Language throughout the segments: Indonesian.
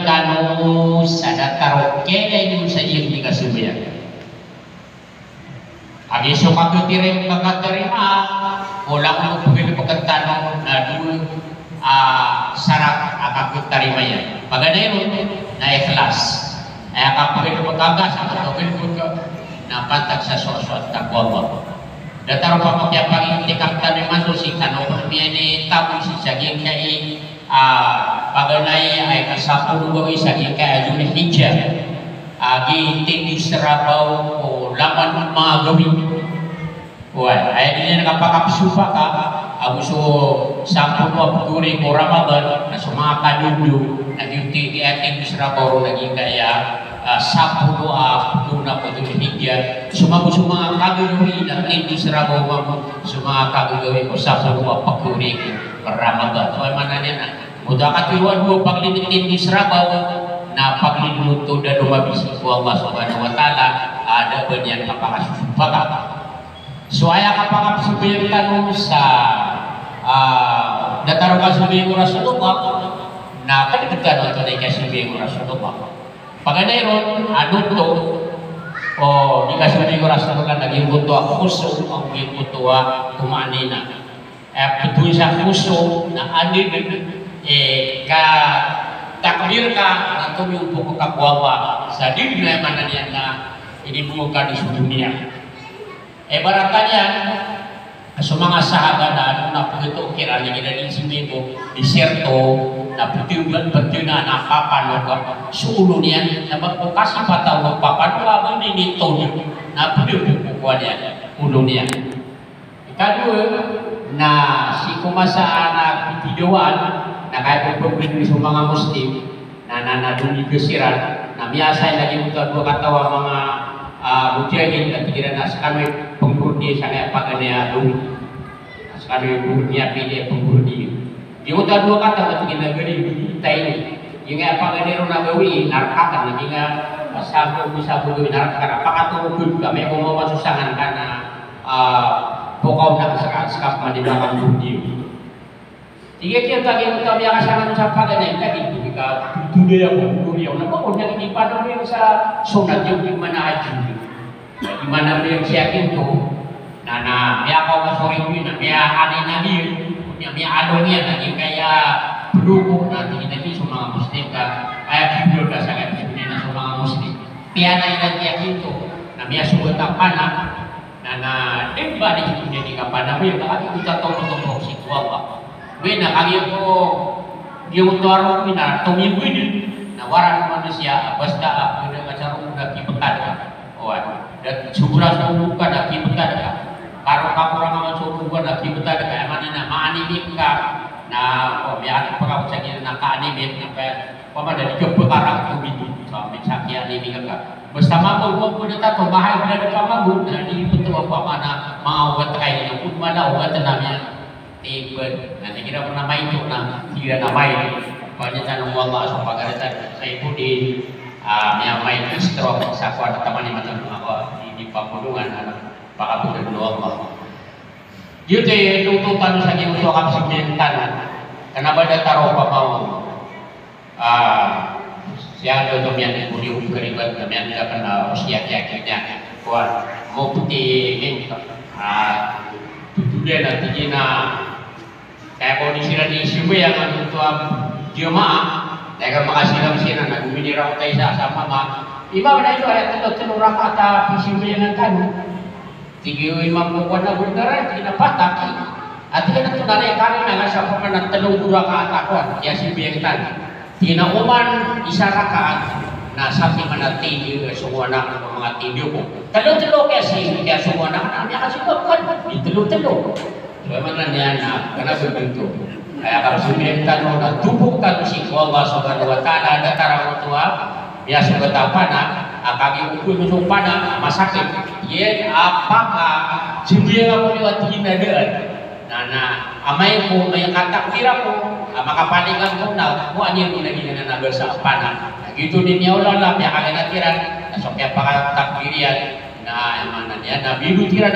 kanu sada taroke yung sa iyong di kasubaya. Agi so kakutirin kakaterima, wala mo pagkili pagkatano na doon sarap akakutarima yan. Paganayon na ikhlas. Ay akapagin pagkagas, akapagin pagkagas na pantag sa sosot takwa. Dataro pa magkapang tikang taniman do si kano ni tamu si saging kai paganay ay kasapu do isa gi kai ajun hijja agi tindi serabaw o laman mga gawi wah ay din nakapakapsupa ka abuso sapu mo paguri ko Ramadan na sumaka dudu nagyuti di ating serabaw naging kaya sapu doa tuna po ito higya sumama kagawin at hindi sarabaw mo sumama kagawin ko sapu doa pagkuri ko Ramadan so ay mananya na muda katiruan mo paglinitin di sarabaw na pagliniluto na lumabisi ko Allah subhanahu wa ta'ala ada banyak kapakasumpaka so ay kapakasumpaka tanong sa dataro kasumpaka ko Rasulullah na kadagdagan ito na ikasumpaka ko Rasulullah paganayon, aduto o dikasih ko Rasulullah naging buto khusus ang naging buto kumanina. Betul sa khusus na adin ka takbir ka na tumiyupo ko kakwawa sa diri na mana niya na inimumuka di dunia. Baratanya sa mga sahabat na napagito kiranya kita di sini ko diserto na putihlan na nakapano ka suulo niya na magpukasi pataw magpapano abang ninito niya na putihlan niya ulo niya ikadua na si kumasaan na videoan na kahit pagpapin sa mga Muslim na nanaduni kesiran na biasa lagi untuk dua katawa mga mujahid at kira na sa kami pengurdi sa kaya paganya dumi sa kami pengurdiya pilih pengurdi yung udah dua kata betul negeri kita ini yang apa yang nagawi narkakan lagi nggak sabu bisa beli narkakan apakah tuh kami mau masusangan karena pokok nak sekap di belakang budi tiga kita lagi kita biasa siapa kan yang tadi jika dunia yang budi yang apa orang yang pada yang sa sunat yang di mana aja di mana yang siakin tuh nah ya kau masuk ini ya ada nabi yang adonya lagi kayak pendukung nanti semua Muslim kan kayak video dah sangat sebenarnya semua Muslim piana yang yakin itu namanya sudah tapana nana demba di situ jadi kapana tapi kali kita tahu si tua apa beda kali itu dia utara mina tomi ini nah waran manusia basta apa dia macam udah kipetan oh dan subra bukan dah kipetan karo kapurang suku gua nak kita dekat mana nama anime ka na oh biar apa kau cakap nak anime apa dari kebekarang tu itu sampai cakap anime ka bersama pun dah tahu bahaya pada dekat magun di betul apa mana mau berkai yang pun mana orang tenamnya tiba nanti kira pernah main tu nak kira nama ini banyak tanam Allah supaya kita saya pun di yang main istro sakwan teman macam apa di Pamudungan Pak Abu dan Allah. Jadi tuntutan lagi untuk absimentan. Kenapa ada taruh apa mau? Siapa untuk yang dibudi keribat, yang tidak pernah usia akhirnya. Kuat mau putih ini. Tujuh nanti jina. Kayak kondisi di Sume yang untuk jemaah. Saya makasih dalam sini nak bumi rawat Isa sama mak. Imam itu ada telur kata visi yang kan. Tiga imam bukan nak bergerak, tidak patah. Artinya itu dari kami nak siapa mana telur dua kata ya si biangkan. Tina uman isarakan. Nah sampai mana tinggi semua nak mengati dia pun. Telur ke sih dia semua nak dia kasih bukan di telur. Bagaimana dia nak? Kenapa begitu? Kalau subiangkan orang tubuhkan si Allah Subhanahu Wa Taala ada tarang tua. Biasa betapa nak kami ukur musuh pada masakin ye apakah jibia kamu lewat hina dean nana amai ko may katak kira ko maka palingan ko na ko anyo lagi na nagal sa pana gitu din ya Allah lah pihak kagatiran sok ya pakatak dirian na mana dia na bidu tiran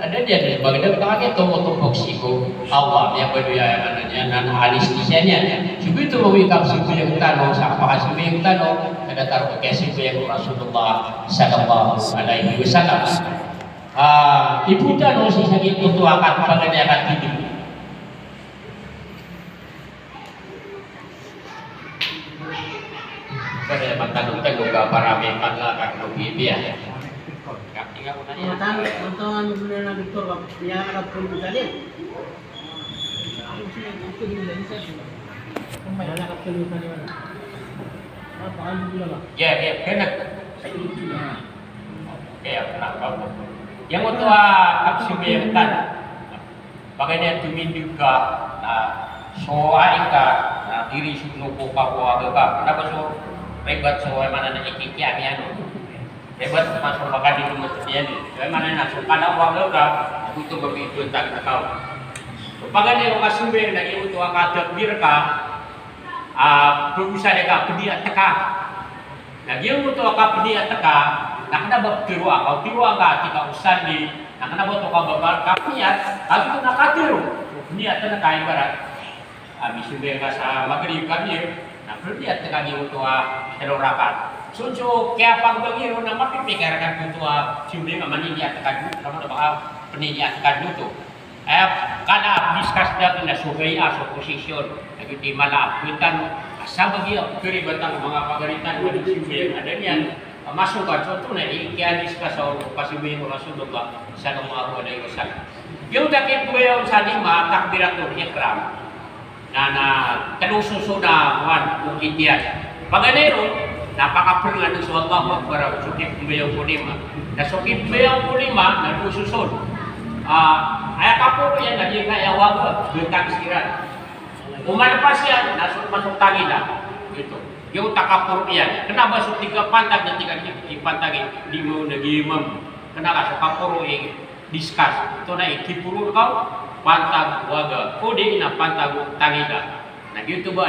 ada dia di sebagai kita untuk boksiku Allah yang berdua anaknya dan anestesianya begitu mewikap siku yang tano siapa siku yang tano ada taruh ke siku yang Rasulullah sallallahu alaihi wasallam ibu tano si sakit itu akan pada dia akan tidur pada mantan juga para memang akan lebih biasa. Tontonan guna na Victor yang ada pun tadi. Ya, kena. Ya, yang untuk aksibitan, bagaimana tumin juga, soal ika, diri sunuh papua juga, kenapa so ribet soal mana nak ikikian ya? Hebat masuk makan di rumah dia ni. Bagaimana nak pada orang lokal untuk begitu tak tahu. Supaya dia orang sumber lagi untuk akad birka, berusaha dia pedia teka. Nah dia untuk akad pedia teka, nak kena bertiru akau tiru akad kita usan di, nak kena buat akad berbarkat niat, kalau tu nak tiru niat teka ibarat. Habis sumber kasa maghrib kami, nak pedia teka dia untuk telorakan. Suncu kaya pang bangiro na mapipikarakan ko ito siyempre nga maniniat ka dito naman na baka paniniat ka dito kada discuss na na sugay sa posisyon nagiti malaapitan sa bagyo kiribatang mga pagalitan ng siyempre ada niyan masukat so na kaya discuss sa pasibuhin ko Rasulullah sallallahu alaihi wasallam yung dakit ko yung sa lima takbiratul ihram na talususo na kung itiyan paganero napaka-pernah ng Allah Akbar sukip bayang kulima na sukip bayang kulima na susunod ay kapo yan na di kaya wag bentang sirat umalapas yan masuk tangi na gitu yung takapur yan kenapa so tiga pantag na tiga ipantagin di mo nag-imam kenapa so kapuro discuss ito na ikipuro kau pantag waga o di na pantag tangi na na gitu ba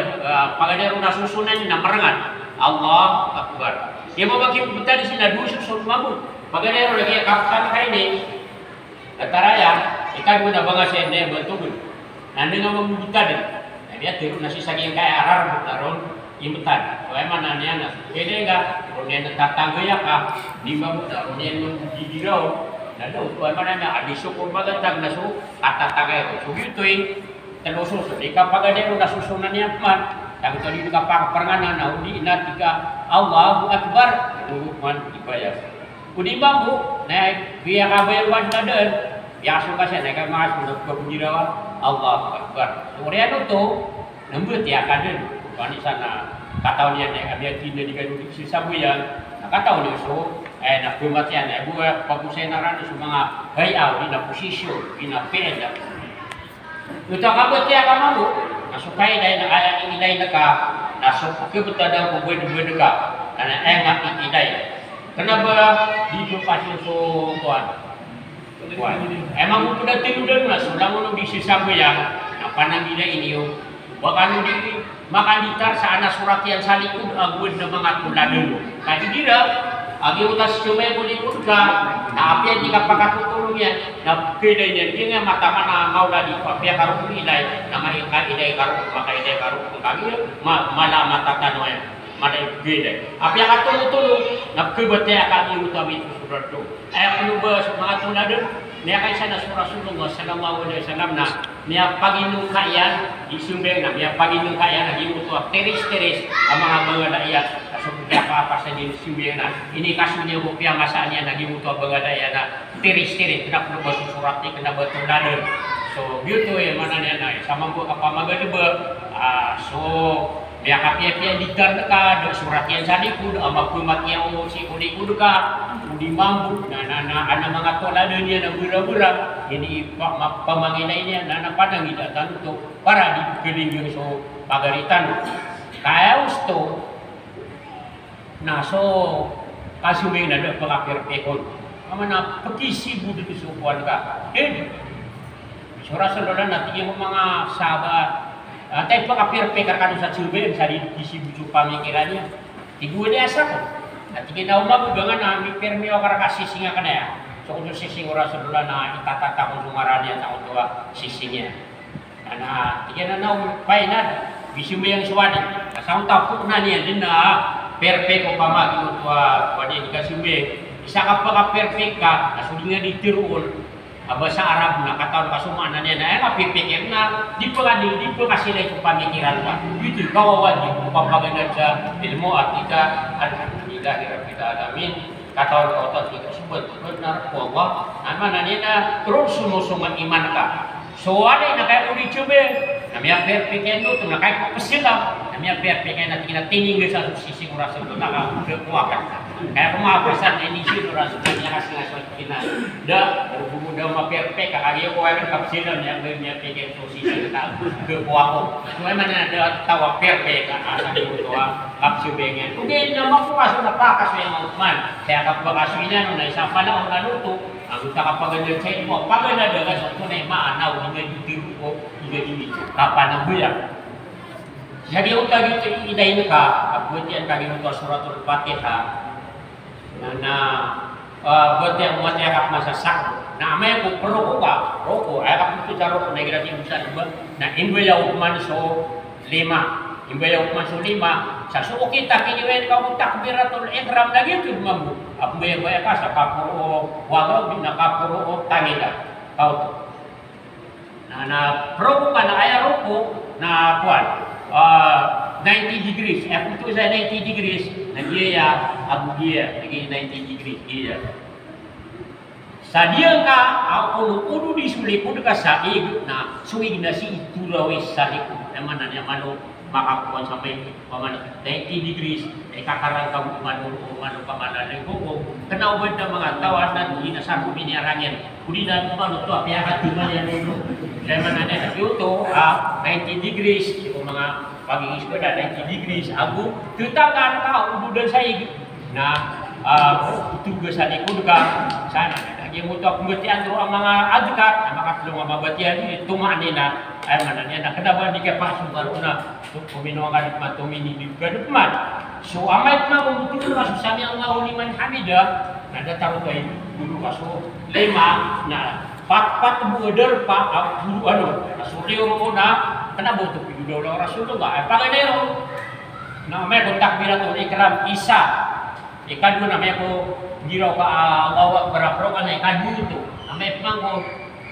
pagadero na susunan na marangan Allah Akbar. Dia mau bagi betul di sini dua susun mabuk. Bagaimana lagi kapkan ini? Taraya, ikan guna bangga saya betul. Nanti nama membuka deh. Dia tiru nasi saking kayak arar butaron imbetan. Bagaimana nih anak? Beda enggak? Kemudian tetangga ya kah? Di mabuk taruh dia menjijirau. Lalu bagaimana nih? Abis syukur banget tak nasu kata tagai. Begitu telusus. Jika bagaimana nasusunannya apa? Yang tadi di kapal peranganan, nah di inat tiga Allahu Akbar, hukuman dibayar. Kudi bambu, naik biar kabayar wandadan, biar suka saya naik mas untuk kebunjirawan Allahu Akbar. Kemudian itu, nembut ya kaden, bukan di sana. Kata dia naik biar tidak digaduh sisa buyan. Nah kata dia so, nak kematian, buat pagusai naran semua hayau di na posisi, di na peda. Itu kabut ya kamu. Supaya dahil na kaya inilay na ka, nasukyo betul daw kung buwan ka, na engat inilay. Kenapa di pasir so kuan? Emang mo pala tinudan na, sulang mo nung disisama yan, na panangilay inyo, baka nung di makanditar sa anas surat yan sa likod, agwad na mga tuladon. Kasi dira, agi utas sumay mo likod ka, na apyan di ka pagkatutulong yan, na kiday niyan, di nga matama na maula di papya karong ilay, na maiday karong, makaiday karong kung kami, malamat tatano yan, malay kiday. Apya ka tulong-tulong, na kibataya kami utami ito surat to. Ay ano ba mga tuladon, niya kaysa na sa Rasulullah sallallahu alaihi wasallam na niya Panginoon kayan, isumbeng na niya Panginoon kayan, naging ito teris-teris ang mga daya. So kaya apa sa din sumbeng na ini kaso niya ko kaya masaan niya naging ito mga daya na teris-teris kena perlu surat ni kena betuladon. So gitu mana niya na sama ko kapamaga ba so niya kapya-pya ditar ka do surat yan sa likod ama kumatiyan mo si ulikod ka di mampu na mga tuladon niya na bura-bura ini pamanginay niya na napadang idatan ito para di keling yung so pagaritan kaya gusto na so kasuming na doon pagkakirpekon ama na pagkisibu dito sukuan ka sura sa lola natin yung mga sabat tayo pagkakirpekar ka doon sa silbi sa kisibu yung pamikiran niya tiguan niya sa ko at ginawa mo gangan na may permi o karakasisinga ka na yan So kung sising Rasulullah na itatata kung sumaranya sa kung sisingnya. Na tiyan na painan bisyo yang suwadi. Sa tapok na niya din na perfect ko pamagi mo wadi kasumbe. Isa ka pa perfect ka, nasulingan di Tirol. Aba sa Arab na kataon kasumanan niya na pipikir na di pa sila yung pamikiran ka. Ito kawawan yung pampaganad sa ilmo at ika alhamdulillah hirap kita alamin. Kataon ka otot ika subot na kuwa naman na niya na terus sumusungan iman ka. So ano na kaya ulit sube na may perfect yan doon na kaya kapasila na may perfect yan na tinatingin sa sising orasan doon nakakuwakan ka. Kaya kumapasan na inisip orasan doon niya kasi nga sa kinas. Da, berhubung daw ma-perfect kakagaya ko ay kapasilan niya may perfect yan sising na kuwa ko. So ay man na tawa perfect ka asa ni mo kapsibengen. Hindi na makuha na pakas yung mga man. Kaya kapag na isang panahon na luto ang kakapaganyan sa inyo, pag nadaga sa ito na maanaw, hingga yung tiro ko, hingga yung kapanabuya. Jadi yung tagi ito inayin ka, buti ang tagi ito suratul Fatiha, na buti ang umat yakap masasak, na amay ko roko, ayakap ito sa roko, na ikinati yung sa iba, na imbaya ukman so 5, imbaya ukman so 5, sa suko kita kiniwen ka mo takbiratul ihram lagi itu mambu apa ya ka sa kapuro wagaw bin nakapuro tangila kau na pro ka na aya roko na kuan 90 degrees itu sa 90 degrees na dia abu dia lagi 90 degrees dia sa dia ka ako udu di sulipo ka sa na suig na si itu lawis sa lipo naman na mano makakuan sampai paman 90 degrees kakarang ka umano pamana ko kena ubad na mga tawad na hindi sa kuminirangin kuni na umano to apya ka tuman yan kaya man na ito 90 degrees yung mga pagiging eskwela 90 degrees ako tutangan ka ubudan sa na tugasan ikod ka sana lagi mo to pembatian ro ang mga adkat ang makatlong mga mabatian tumaan nila ay man niya na kadaban di ka pa sugar una kumino ka mat tumini di kadukman so amay ma kung tulo ka sa ang liman hamida nada taro kay dulu ka so 5 na pat buder pa guru ano suri ro na kana boto pido daw rasulullah ay paganero na may kontak biratul ikram isa ikadu na may ko giraw ka awak berapro kan ikadu itu may pangko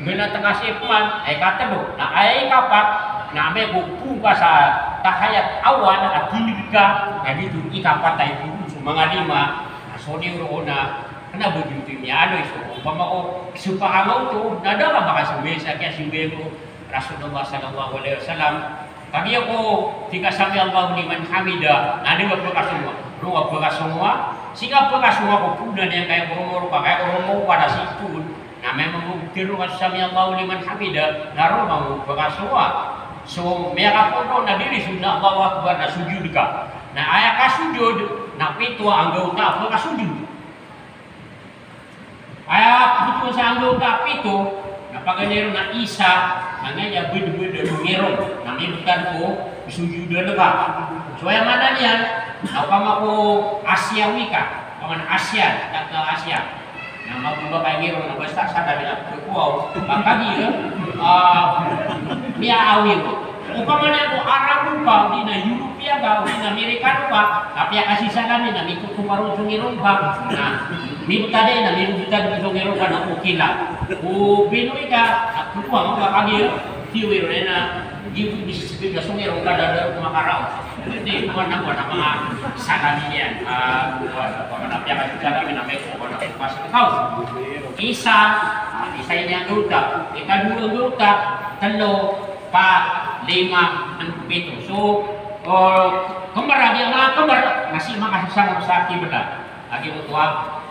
gana takasipan ay katado na ay kapat na may buku ka sa takayat awan at hilig ka na dito ikapat ay puro so mga 5 na soni ro na kana bujuti niya ano iso upama ko supakangaw to nada ka baka sabi sa kaya sabi ko Rasulullah sallallahu alaihi wasallam kami ako tika sami Allah liman hamida na nga pagka semua sehingga pagka semua ko puna niya kaya kurumuro pa kaya kurumuro pada situ na may mamugtiro ka sami Allah liman hamida naroon mo pagka semua so may kapuno na diri sunna Allahu akbar na sujud ka na aya ka sujud na pito ang gawta pagka sujud aya pito sa ang gawta pito na paganero na isa na nga beda-beda ngero na mibutan ko sujud ka so yang mana niyan na ko Asiawi ka paman Asia kata Asia na magbuba kay ngero na basta sa dali ako ko pagkagi niya awi ko upama na ko Arab pa di na Europea ga di na Amerikano pa tapi kasih sana ni na mikut kumarong ngero pa na mibutade na mibutan ko ngero ka na ukila o Pinoy ka at kuha mo kakagi tiwiro na gitu disebut sungero ka da kumakaraw hindi ko na mga sana niyan mga napya ka kami na may ko na pas house isa niya guta ikadua guta 3 4 5 6 7 so kembar ang mga kembar nasi makasasama sa akin benar lagi mo